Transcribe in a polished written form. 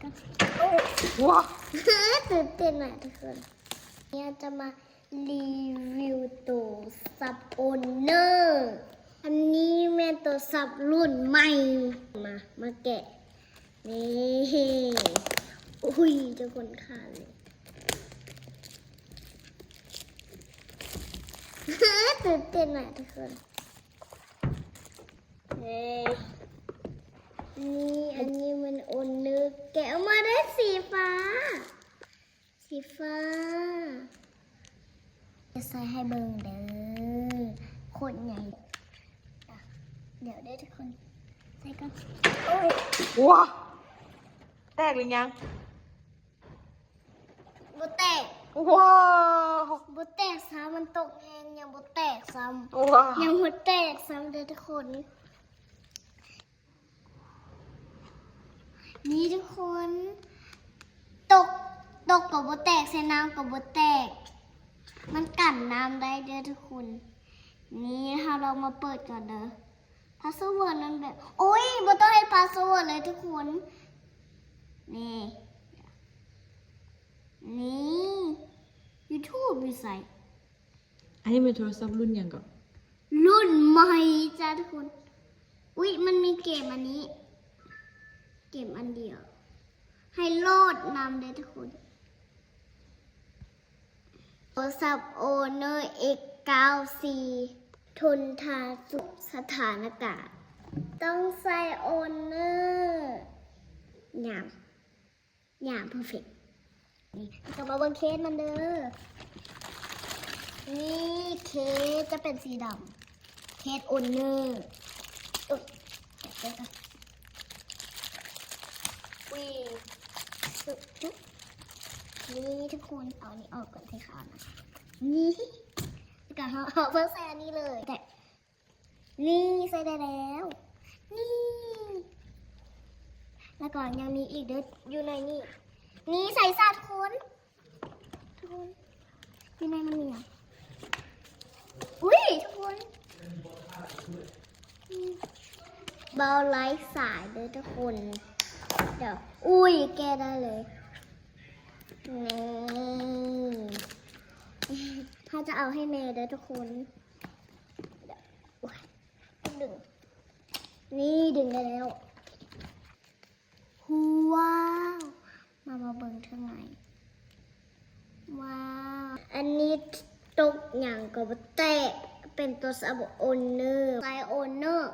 กันว้าวตื่นเต้นหน่อยทุกคนเนี่ยจะมารีวิวตัวซับโอนเนอร์อันนี้แม่ตัวซับรุ่นใหม่มาแกะนี่อุ้ยทุกคนขาดเลยตื่นเต้นหน่อยทุกคนนี่อันนี้มันโอนเนอร์แกะออกมาได้สีฟ้าจะใส่ให้เบิ่งเด้อโคตรใหญ่เดี๋ยวได้ทุกคนใส่กันว้าแตกหรือยังบุแตกว้าวบุแตกซ้ำมันตกแหงยังบุแตกซ้ำว้ายังบุแตกซ้ำเด้อทุกคนนี่ทุกคนตกกับบุแตกใส่น้ำกับบุแตกมันกั่นน้ำได้เด้อทุกคนนี่ถ้าเรามาเปิดก่อนเด้อพาสเวิร์ดนั่นแบบโอ้ยบ่ต้องให้พาสเวิร์ดเลยทุกคนนี่YouTube มีใส่อันนี้เป็นโทรศัพท์รุ่นยังก่อนรุ่นใหม่จ้าทุกคนอุ๊ยมันมีเกมอันนี้เกมอันเดียวให้โหลดนำเลยทุกคนโทรศัพท์โอเนอร์ X94 ทนทานทุกสถานการณ์ต้องใส่โอเนอร์อย่างเพอร์เฟกต์นี่ก็มาเบิ่งเคสมันเด้อนี่เคสจะเป็นสีดำเคสโอเนอร์นี่ทุกคนเอานี่ออกก่อนให้ขาวนะนี่ก็เอาเพิ่งใส่อันนี้เลยแต่นี่ใส่ได้แล้วนี่แล้วก่อนยังมีอีกเด้ออยู่ในนี่ใส่ซาทุกคนอยู่ในมันมีอ่ะอุ้ยทุกคนเบาไร้สายเด้อทุกคนเดี๋ยวอุ้ยแก้ได้เลยนี่ถ้าจะเอาให้เมย์เด้อทุกคนดึงนี่ดึงได้แล้วว้าวมาเบิ่งข้างในว้าวอันนี้ตกอย่างกับแตะเป็นตัวซับโอนเนอร์ไซโอนเนอร์